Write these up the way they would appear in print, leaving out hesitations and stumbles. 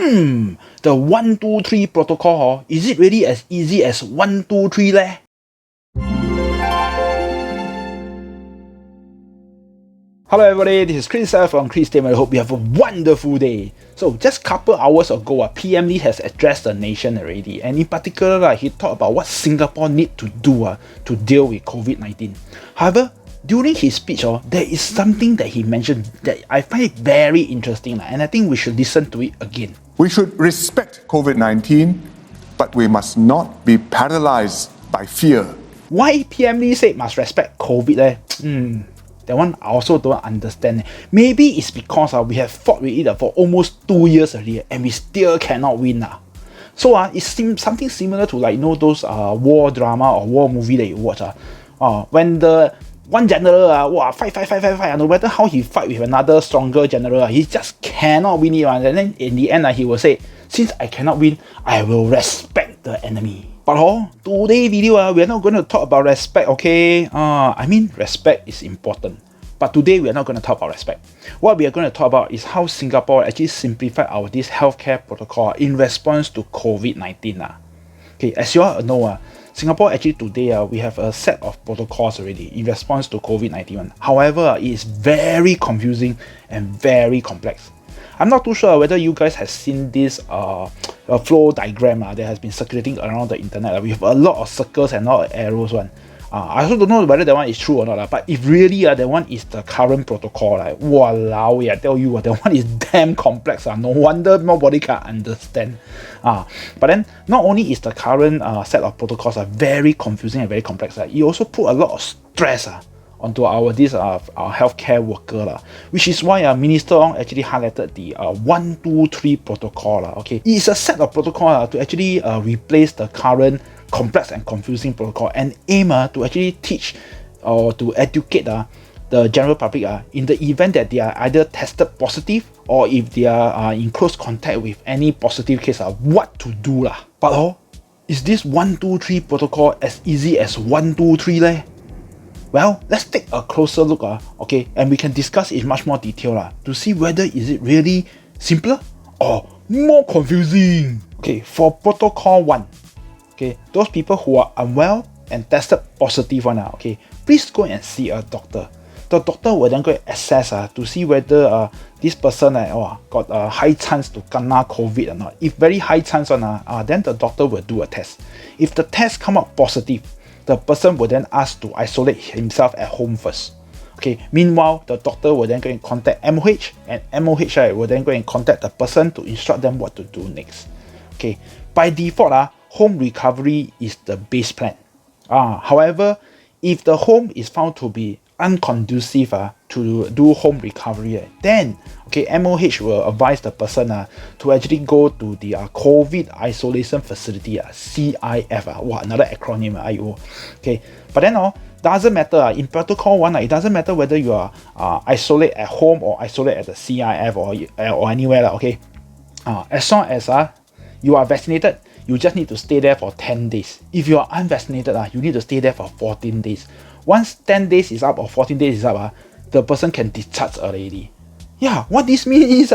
The 1, 2, 3 protocol, is it really as easy as 1, 2, 3 leh? Hello everybody, this is Kriscell from Kristainment. I hope you have a wonderful day. So just a couple hours ago, PM Lee has addressed the nation already, and in particular, he talked about what Singapore need to do to deal with COVID-19. However, during his speech, there is something that he mentioned that I find it very interesting, and I think we should listen to it again. We should respect COVID-19, but we must not be paralyzed by fear. Why PM Lee said must respect COVID? That one I also don't understand. Maybe it's because we have fought with it for almost 2 years already and we still cannot win. So it seems something similar to those war drama or war movie that you watch. When the one general fight, no matter how he fight with another stronger general, he just cannot win it. And then in the end he will say, since I cannot win, I will respect the enemy. But today's video, we're not going to talk about respect, okay? I mean, respect is important. But today, we're not going to talk about respect. What we are going to talk about is how Singapore actually simplified this healthcare protocol in response to COVID-19. Okay, as you all know, Singapore actually today, we have a set of protocols already in response to COVID-19. However, it is very confusing and very complex. I'm not too sure whether you guys have seen this flow diagram that has been circulating around the internet with a lot of circles and a lot of arrows. I also don't know whether that one is true or not. But if really that one is the current protocol, walao, I tell you, that one is damn complex. No wonder nobody can understand. But then not only is the current set of protocols very confusing and very complex, it also put a lot of stress onto our healthcare worker, which is why Minister Ong actually highlighted the 1, 2, 3 protocol. Okay, it is a set of protocol to actually replace the current complex and confusing protocol and aim to actually teach or to educate the general public in the event that they are either tested positive or if they are in close contact with any positive case, what to do. But is this 1, 2, 3 protocol as easy as 1, 2, 3 leh? Well, let's take a closer look, okay, and we can discuss in much more detail to see whether is it really simpler or more confusing. Okay, for protocol 1, okay, those people who are unwell and tested positive okay, please go and see a doctor. The doctor will then go and assess to see whether this person got a high chance to kena COVID or not. If very high chance then the doctor will do a test. If the test come out positive, the person will then ask to isolate himself at home first. Okay. Meanwhile, the doctor will then go and contact MOH, and MOH will then go and contact the person to instruct them what to do next. Okay. By default, home recovery is the base plan. However, if the home is found to be unconducive to do home recovery, then MOH will advise the person to actually go to the COVID isolation facility, CIF. Another acronym. Okay, but then doesn't matter in protocol 1. It doesn't matter whether you are isolate at home or isolate at the CIF or anywhere. Okay, as long as you are vaccinated, you just need to stay there for 10 days. If you are unvaccinated, you need to stay there for 14 days. Once 10 days is up or 14 days is up, the person can discharge already. Yeah, what this means is,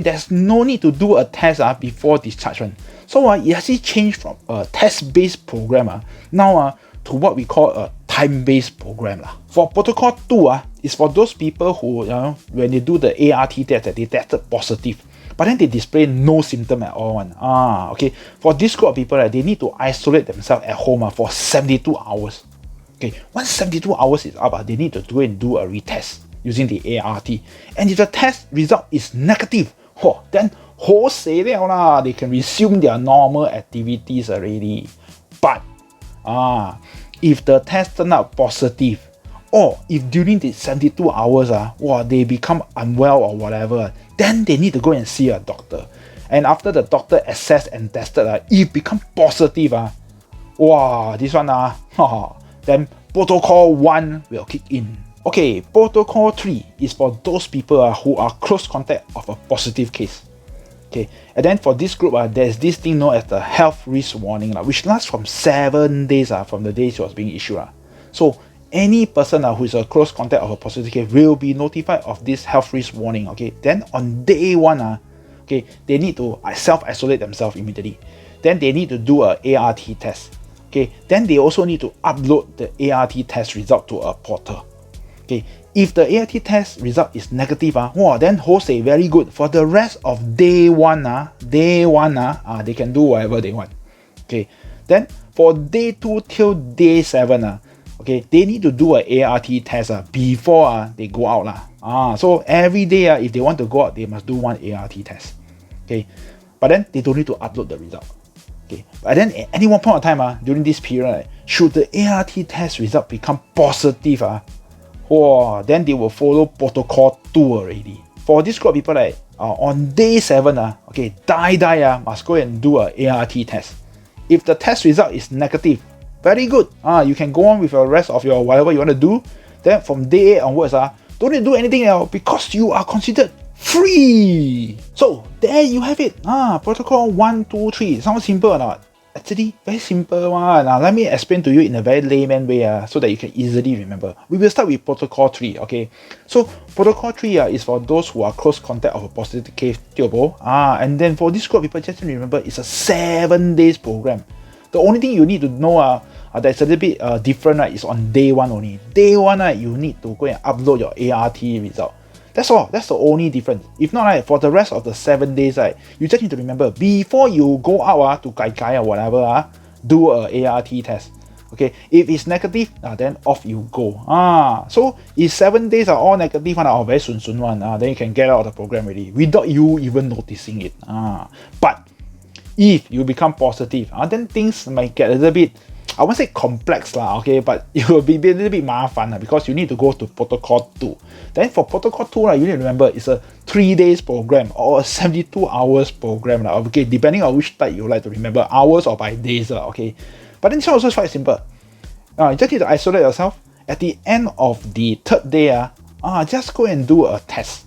there's no need to do a test before discharge. So it actually changed from a test-based program now to what we call a time-based program. For protocol 2, is for those people who, when they do the ART test, that they tested positive, but then they display no symptom at all. Okay, for this group of people, they need to isolate themselves at home for 72 hours. Okay, once 72 hours is up, they need to go and do a retest using the ART. And if the test result is negative, then they can resume their normal activities already. But if the test turns out positive, or if during the 72 hours they become unwell or whatever, then they need to go and see a doctor. And after the doctor assessed and tested, if become positive, this one then protocol 1 will kick in. Okay, protocol 3 is for those people who are close contact of a positive case. Okay, and then for this group, there's this thing known as the health risk warning, which lasts from 7 days from the days it was being issued. So any person who is a close contact of a positive case will be notified of this health risk warning. Okay, then on day 1, okay, they need to self-isolate themselves immediately. Then they need to do a ART test. Okay, then they also need to upload the ART test result to a portal. Okay, if the ART test result is negative, then Jose very good. For the rest of day one, they can do whatever they want. Okay, then for day 2 till day 7, okay, they need to do a ART test before they go out. So every day if they want to go out, they must do one ART test. Okay, but then they don't need to upload the result. Okay, but then at any one point of time during this period, should the ART test result become positive, then they will follow protocol 2 already. For this group of people, on day 7, okay, must go and do a ART test. If the test result is negative, very good. You can go on with the rest of your whatever you want to do. Then from day 8 onwards, don't need to do anything else because you are considered free. So there you have it. Protocol 1, 2, 3. Sounds simple or not? Actually, very simple one. Let me explain to you in a very layman way so that you can easily remember. We will start with protocol 3. Okay, so protocol 3 is for those who are close contact of a positive case. And then for this group of people, just remember it's a 7 days program. The only thing you need to know that's a little bit different, is on day 1 only. Day 1, you need to go and upload your ART result. That's all. That's the only difference. If not, for the rest of the 7 days, you just need to remember before you go out to gai or whatever, do a ART test. Okay, if it's negative, then off you go. So if 7 days are all negative or very soon one, then you can get out of the program already without you even noticing it. But if you become positive, then things might get a little bit, I won't say complex okay, but it will be a little bit mafan because you need to go to protocol 2. Then for protocol 2, you need to remember it's a 3 days program or a 72 hours program. Okay, depending on which type you like to remember, hours or by days. Okay, but then this one also is quite simple. You just need to isolate yourself. At the end of the 3rd day, just go and do a test.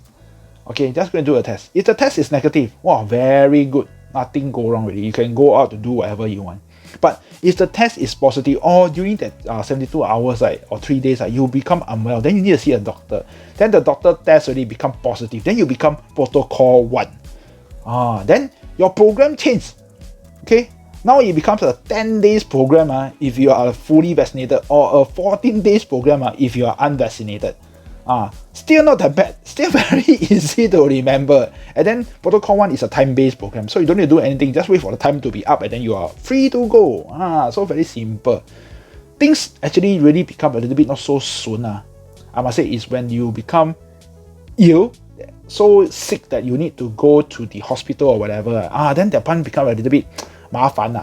Okay, just go and do a test. If the test is negative, very good. Nothing go wrong really. You can go out to do whatever you want. But if the test is positive or during that 72 hours or 3 days you become unwell, then you need to see a doctor. Then the doctor test already become positive. Then you become protocol 1. Then your program changes. Okay, now it becomes a 10 days program if you are fully vaccinated, or a 14 days program if you are unvaccinated. Still not that bad, still very easy to remember. And then protocol 1 is a time-based program, so you don't need to do anything, just wait for the time to be up and then you are free to go. So very simple. Things actually really become a little bit not so soon. I must say is when you become ill, so sick that you need to go to the hospital or whatever, then that one become a little bit 麻烦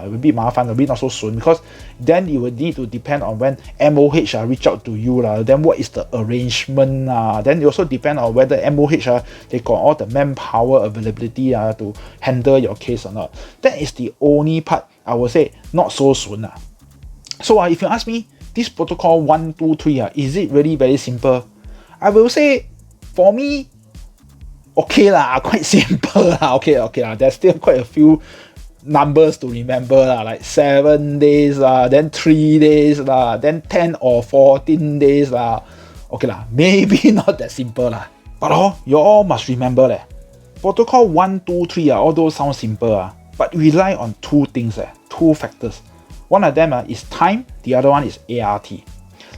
it will be 麻烦, a bit not so soon, because then you will need to depend on when MOH reach out to you then what is the arrangement then you also depend on whether MOH they got all the manpower availability to handle your case or not. That is the only part I would say not so soon. So if you ask me, this protocol 1, 2, 3 is it really very simple? I will say for me, okay quite simple okay there's still quite a few numbers to remember like 7 days then 3 days then 10 or 14 days okay maybe not that simple but you all must remember protocol 1, 2, 3 all those sound simple but rely on 2 things 2 factors. One of them is time, the other one is ART.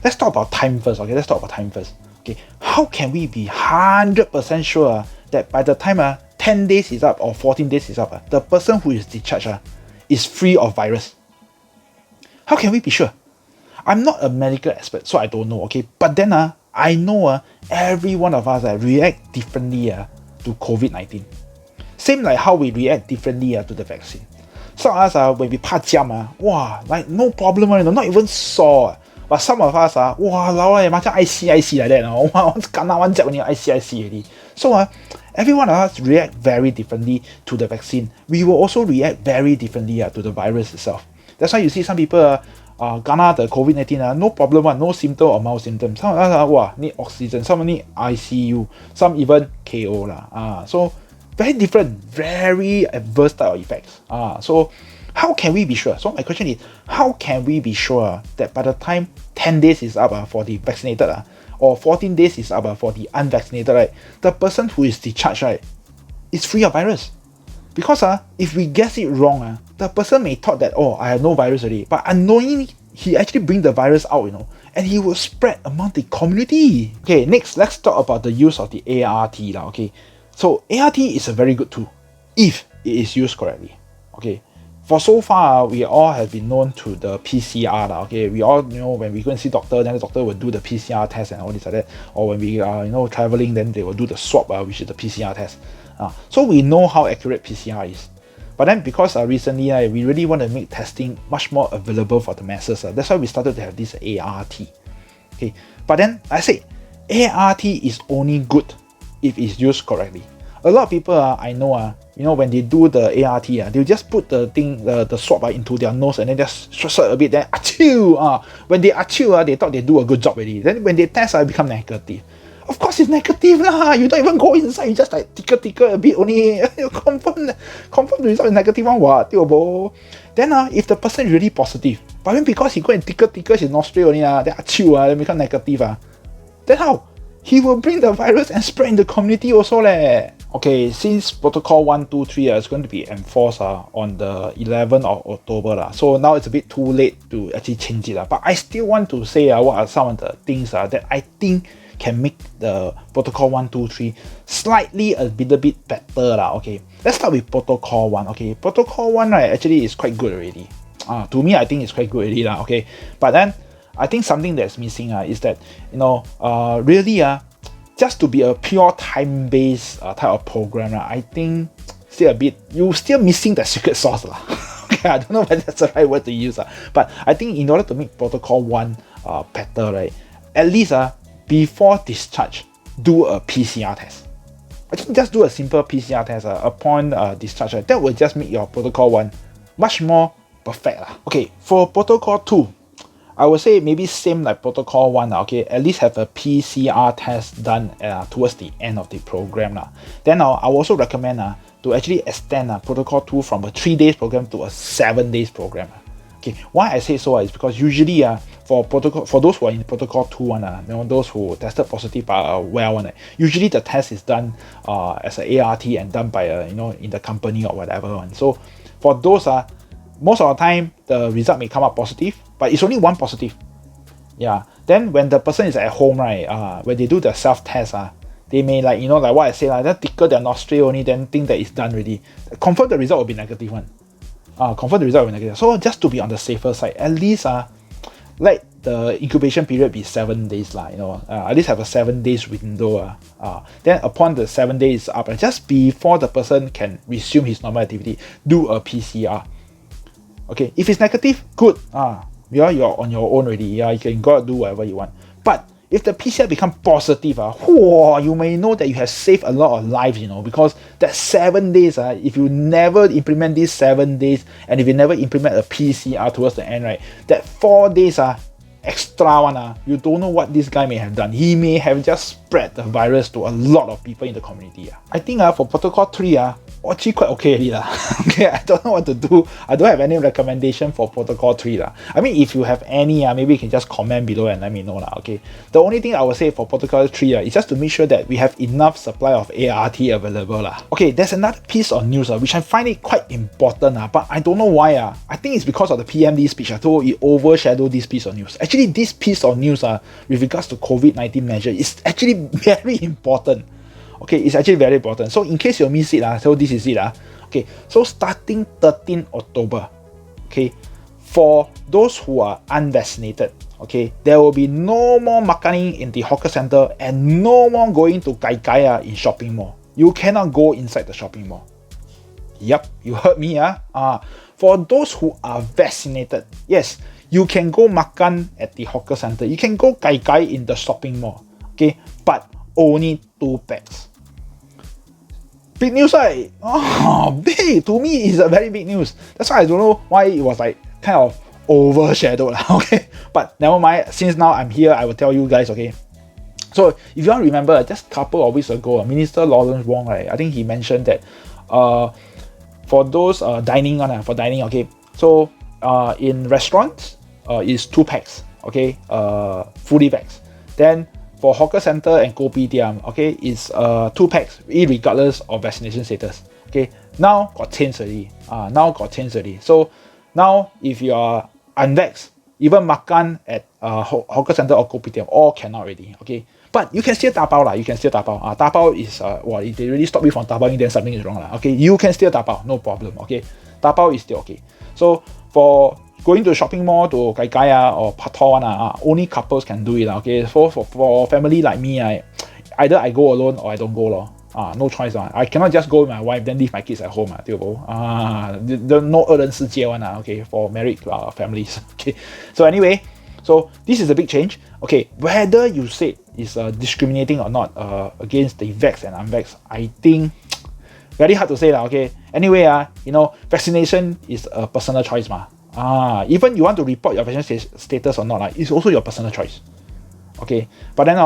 Let's talk about time first. Okay, how can we be 100% sure that by the time 10 days is up or 14 days is up, the person who is discharged is free of virus? How can we be sure? I'm not a medical expert, so I don't know, okay? But then I know every one of us react differently to COVID-19. Same like how we react differently to the vaccine. Some of us when we 怕jam like no problem, not even sore. But some of us macam IC like that. Once kena one jab, IC already. So every one of us react very differently to the vaccine. We will also react very differently to the virus itself. That's why you see some people kena the COVID-19 no problem, no symptom or mild symptoms. Some of us need oxygen, some need ICU, some even KO so very different, very adverse type of effects. So how can we be sure? So my question is, how can we be sure that by the time 10 days is up for the vaccinated or 14 days is up for the unvaccinated, the person who is discharged it's free of virus. Because if we guess it wrong, the person may thought that, oh, I have no virus already. But unknowingly, he actually bring the virus out, and he will spread among the community. Okay, next, let's talk about the use of the ART. Okay, so ART is a very good tool if it is used correctly. Okay, for so far, we all have been known to the PCR. Okay, we all know when we go and see doctor, then the doctor will do the PCR test and all this like that. Or when we are traveling, then they will do the swab, which is the PCR test. So we know how accurate PCR is. But then because recently we really want to make testing much more available for the masses. That's why we started to have this ART. Okay, but then I say ART is only good if it's used correctly. A lot of people I know when they do the ART they'll just put the thing the swab into their nose and then just swab a bit, then achoo. When they achoo they thought they do a good job already. Then when they test it become negative. Of course it's negative lah. You don't even go inside, you just like tickle a bit only. confirm the result is negative one what. Then if the person is really positive, but then because he go and tickle his nostril only then achoo then become negative then how? He will bring the virus and spread in the community also leh. Okay, since protocol 1, 2, 3 is going to be enforced on the 11th of October so now it's a bit too late to actually change it but I still want to say what are some of the things that I think can make the protocol 1, 2, 3 slightly a little bit better Okay, let's start with protocol 1. Okay, protocol 1 actually is quite good already. To me I think it's quite good already Okay, but then I think something that's missing is that really just to be a pure time-based type of program I think still a bit you still missing the secret sauce Okay, I don't know whether that's the right word to use but I think in order to make protocol 1 better at least before discharge do a PCR test. I think just do a simple PCR test upon discharge that will just make your protocol 1 much more perfect Okay, for protocol 2 I would say maybe same like protocol 1 okay, at least have a PCR test done towards the end of the program Then I will also recommend to actually extend protocol 2 from a 3 days program to a 7 days program. Okay, why I say so is because usually for those who are in protocol 2 those who tested positive are usually the test is done as an ART and done by in the company or whatever So for those most of the time the result may come out positive, but it's only one positive. Then when the person is at home when they do the self-test they may like what I say just tickle their nostril only, then think that it's done already. Confirm the result will be negative one. Confirm the result will be negative. So just to be on the safer side, at least let the incubation period be 7 days at least have a 7 days window then upon the 7 days up just before the person can resume his normal activity, do a PCR. Okay, if it's negative, good. You're on your own already. You can go and do whatever you want. But if the PCR become positive, you may know that you have saved a lot of lives, because that 7 days, if you never implement these 7 days, and if you never implement a PCR towards the end, that 4 days extra one, you don't know what this guy may have done. He may have just spread the virus to a lot of people in the community. I think for protocol 3, actually quite okay already Okay, I don't know what to do. I don't have any recommendation for protocol 3 I mean, if you have any maybe you can just comment below and let me know Okay, the only thing I would say for protocol 3 is just to make sure that we have enough supply of ART available Okay, there's another piece of news which I find it quite important but I don't know why I think it's because of the PMD speech so it overshadowed this piece of news. Actually, this piece of news with regards to COVID-19 measure is actually very important. Okay, it's actually very important. So in case you miss it, so this is it. Okay, so starting 13 October, okay, for those who are unvaccinated, okay, there will be no more makaning in the hawker center and no more going to gai in shopping mall. You cannot go inside the shopping mall. Yep, you heard me. For those who are vaccinated, yes, you can go makan at the hawker center. You can go gai in the shopping mall. Okay, but only 2 packs. Big news, right? Big. To me, it's a very big news. That's why I don't know why it was like kind of overshadowed. Okay, but never mind. Since now I'm here, I will tell you guys. Okay, so if you all remember, just a couple of weeks ago, Minister Lawrence Wong, I think he mentioned that for those dining, okay, so in restaurants, is 2 packs. Okay, fully packs. Then for hawker center and kopitiam, okay, it's 2 packs, irregardless of vaccination status. Okay, now got changed already. So now if you are unvaxxed, even makan at hawker center or kopitiam, all cannot already. Okay, but you can still dabao lah. You can still dabao. Dabao is if they really stop you from dabaoing, then something is wrong lah. Okay, you can still dabao, no problem. Okay, dabao is still okay. So for going to shopping mall to gai gai or patau only couples can do it. Okay, so for family like me, either I go alone or I don't go lor. No choice. I cannot just go with my wife then leave my kids at home. No 二人世界 one. Okay, for married families. Okay, so anyway, so this is a big change. Okay, whether you say it's discriminating or not against the vax and unvax, I think very hard to say lah. Okay, anyway, vaccination is a personal choice ma. Even you want to report your vaccination status or not, it's also your personal choice. Okay, but then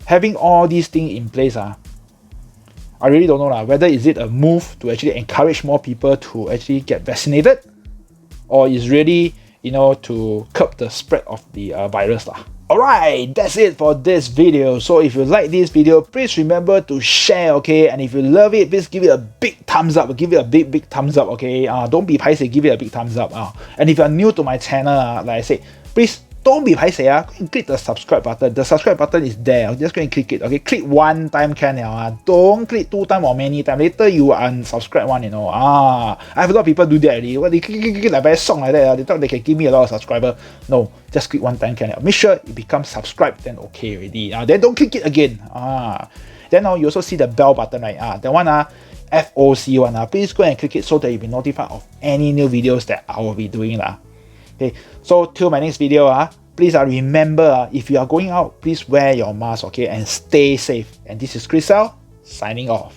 having all these things in place, I really don't know whether is it a move to actually encourage more people to actually get vaccinated, or is really to curb the spread of the virus lah. Alright, that's it for this video. So if you like this video, please remember to share, okay? And if you love it, please give it a big thumbs up. Give it a big thumbs up, okay? Don't be paiseh, give it a big thumbs up. And if you're new to my channel, like I said, please don't be paiseh. Go and click the subscribe button. The subscribe button is there. Just go and click it, okay? Click 1 time can. Don't click 2 times or many times. Later you unsubscribe one, I have a lot of people do that already. Well, they click like very song like that. They thought they can give me a lot of subscribers. No, just click 1 time can. Make sure it becomes subscribed, then okay already. Then don't click it again. Then you also see the bell button, right? That one FOC one. Please go and click it so that you'll be notified of any new videos that I will be doing lah. Okay, so till my next video, please remember, if you are going out, please wear your mask, okay, and stay safe. And this is Kriscell signing off.